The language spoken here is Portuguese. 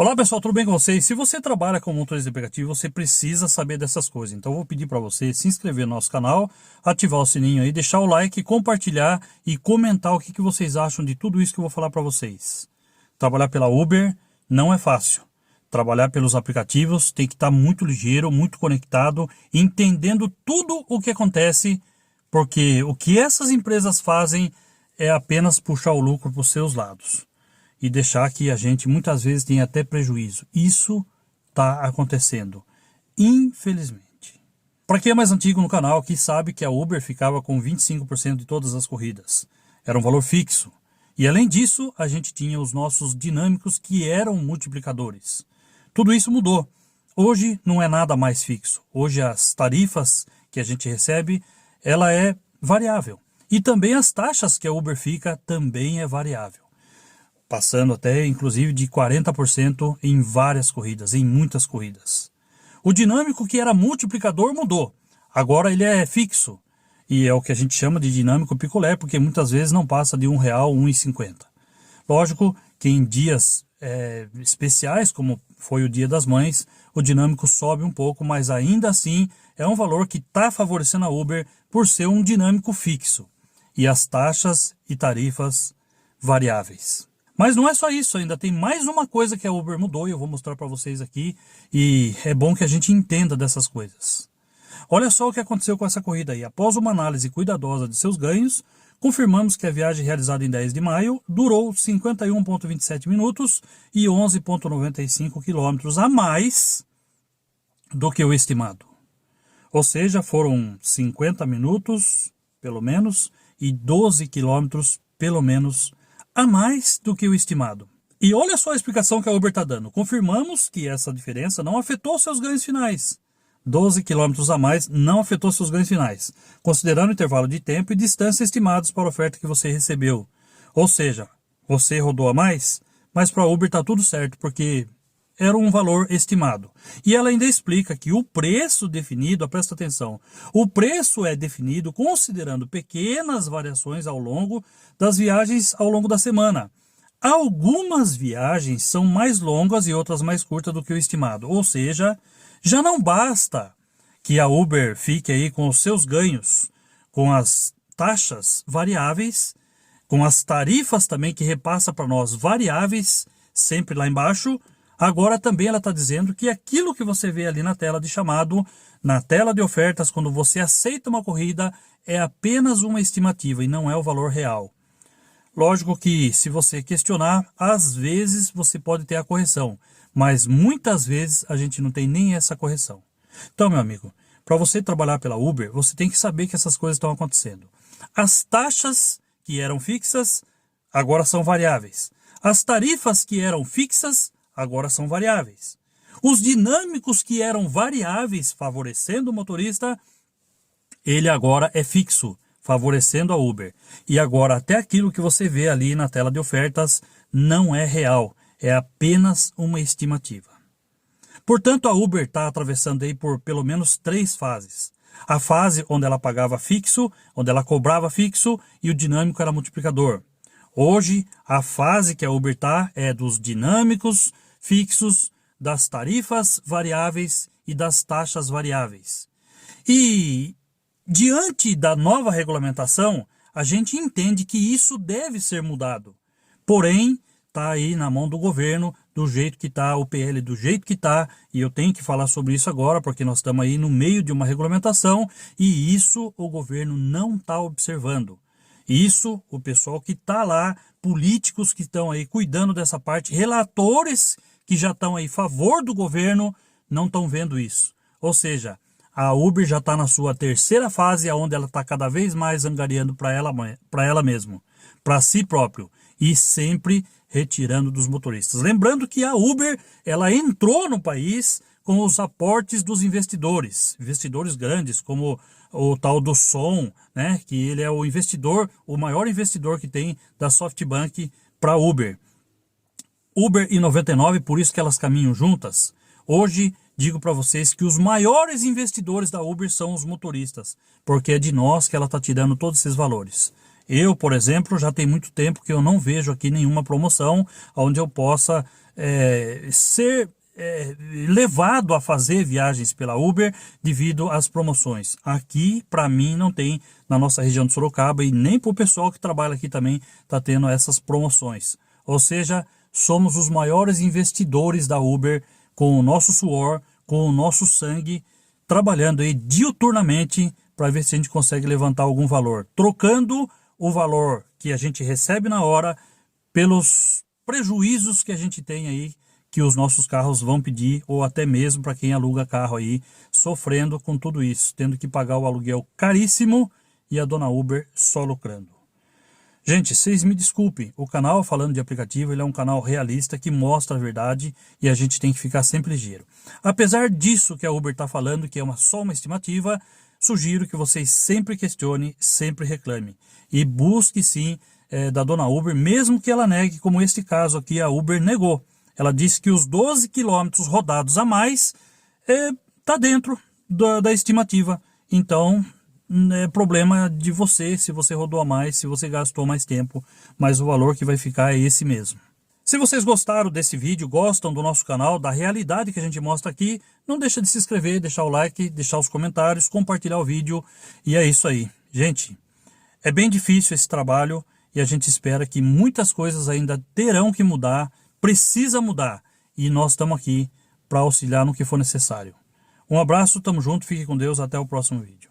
Olá pessoal, tudo bem com vocês? Se você trabalha com motores de aplicativo, você precisa saber dessas coisas. Então eu vou pedir para você se inscrever no nosso canal, ativar o sininho aí, deixar o like, compartilhar e comentar o que vocês acham de tudo isso que eu vou falar para vocês. Trabalhar pela Uber não é fácil. Trabalhar pelos aplicativos tem que estar muito ligeiro, muito conectado, entendendo tudo o que acontece, porque o que essas empresas fazem é apenas puxar o lucro para os seus lados e deixar que a gente muitas vezes tenha até prejuízo. Isso está acontecendo, infelizmente. Para quem é mais antigo no canal, aqui sabe que a Uber ficava com 25% de todas as corridas. Era um valor fixo. E além disso, a gente tinha os nossos dinâmicos que eram multiplicadores. Tudo isso mudou. Hoje não é nada mais fixo. Hoje as tarifas que a gente recebe, ela é variável. E também as taxas que a Uber fica também é variável. Passando até, inclusive, de 40% em várias corridas, em muitas corridas. O dinâmico que era multiplicador mudou. Agora ele é fixo. E é o que a gente chama de dinâmico picolé, porque muitas vezes não passa de R$1, R$1,50. Lógico que em dias especiais, como foi o Dia das Mães, o dinâmico sobe um pouco, mas ainda assim é um valor que está favorecendo a Uber por ser um dinâmico fixo. E as taxas e tarifas variáveis. Mas não é só isso, ainda tem mais uma coisa que a Uber mudou e eu vou mostrar para vocês aqui. E é bom que a gente entenda dessas coisas. Olha só o que aconteceu com essa corrida aí. Após uma análise cuidadosa de seus ganhos, confirmamos que a viagem realizada em 10 de maio durou 51,27 minutos e 11,95 quilômetros a mais do que o estimado. Ou seja, foram 50 minutos, pelo menos, e 12 quilômetros, pelo menos, a mais do que o estimado. E olha só a explicação que a Uber está dando. Confirmamos que essa diferença não afetou seus ganhos finais. 12 quilômetros a mais não afetou seus ganhos finais, considerando o intervalo de tempo e distância estimados para a oferta que você recebeu. Ou seja, você rodou a mais, mas para a Uber está tudo certo, porque era um valor estimado. E ela ainda explica que o preço definido, presta atenção, o preço é definido considerando pequenas variações ao longo das viagens ao longo da semana. Algumas viagens são mais longas e outras mais curtas do que o estimado. Ou seja, já não basta que a Uber fique aí com os seus ganhos, com as taxas variáveis, com as tarifas também que repassa para nós variáveis, sempre lá embaixo. Agora também ela está dizendo que aquilo que você vê ali na tela de chamado, na tela de ofertas, quando você aceita uma corrida, é apenas uma estimativa e não é o valor real. Lógico que se você questionar, às vezes você pode ter a correção, mas muitas vezes a gente não tem nem essa correção. Então, meu amigo, para você trabalhar pela Uber, você tem que saber que essas coisas estão acontecendo. As taxas que eram fixas, agora são variáveis. As tarifas que eram fixas, agora são variáveis. Os dinâmicos que eram variáveis, favorecendo o motorista, ele agora é fixo, favorecendo a Uber. E agora até aquilo que você vê ali na tela de ofertas não é real, é apenas uma estimativa. Portanto, a Uber está atravessando aí por pelo menos 3 fases. A fase onde ela pagava fixo, onde ela cobrava fixo e o dinâmico era multiplicador. Hoje, a fase que a Uber está é dos dinâmicos fixos, das tarifas variáveis e das taxas variáveis. E diante da nova regulamentação, a gente entende que isso deve ser mudado. Porém, está aí na mão do governo, do jeito que está, o PL do jeito que está, e eu tenho que falar sobre isso agora, porque nós estamos aí no meio de uma regulamentação, e isso o governo não está observando. Isso, o pessoal que está lá, políticos que estão aí cuidando dessa parte, relatores que já estão aí a favor do governo, não estão vendo isso. Ou seja, a Uber já está na sua 3ª fase, onde ela está cada vez mais angariando para ela mesma, para si próprio, e sempre retirando dos motoristas. Lembrando que a Uber, ela entrou no país com os aportes dos investidores grandes, como o tal do Som, né, que ele é o investidor, o maior investidor que tem da SoftBank para Uber. Uber e 99, por isso que elas caminham juntas. Hoje, digo para vocês que os maiores investidores da Uber são os motoristas, porque é de nós que ela está tirando todos esses valores. Eu, por exemplo, já tem muito tempo que eu não vejo aqui nenhuma promoção onde eu possa ser levado a fazer viagens pela Uber devido às promoções. Aqui, para mim, não tem na nossa região de Sorocaba e nem para o pessoal que trabalha aqui também está tendo essas promoções. Ou seja, somos os maiores investidores da Uber com o nosso suor, com o nosso sangue, trabalhando aí diuturnamente para ver se a gente consegue levantar algum valor, trocando o valor que a gente recebe na hora pelos prejuízos que a gente tem aí, que os nossos carros vão pedir, ou até mesmo para quem aluga carro aí, sofrendo com tudo isso, tendo que pagar o aluguel caríssimo e a dona Uber só lucrando. Gente, vocês me desculpem, o canal Falando de Aplicativo ele é um canal realista que mostra a verdade e a gente tem que ficar sempre ligeiro. Apesar disso que a Uber está falando, que é só uma estimativa, sugiro que vocês sempre questionem, sempre reclamem. E busque sim da dona Uber, mesmo que ela negue, como este caso aqui, a Uber negou. Ela disse que os 12 quilômetros rodados a mais está dentro da estimativa. Então, é problema de você, se você rodou a mais, se você gastou mais tempo, mas o valor que vai ficar é esse mesmo. Se vocês gostaram desse vídeo, gostam do nosso canal, da realidade que a gente mostra aqui, não deixa de se inscrever, deixar o like, deixar os comentários, compartilhar o vídeo. E é isso aí. Gente, é bem difícil esse trabalho e a gente espera que muitas coisas ainda terão que mudar, precisa mudar. E nós estamos aqui para auxiliar no que for necessário. Um abraço, tamo junto, fique com Deus, até o próximo vídeo.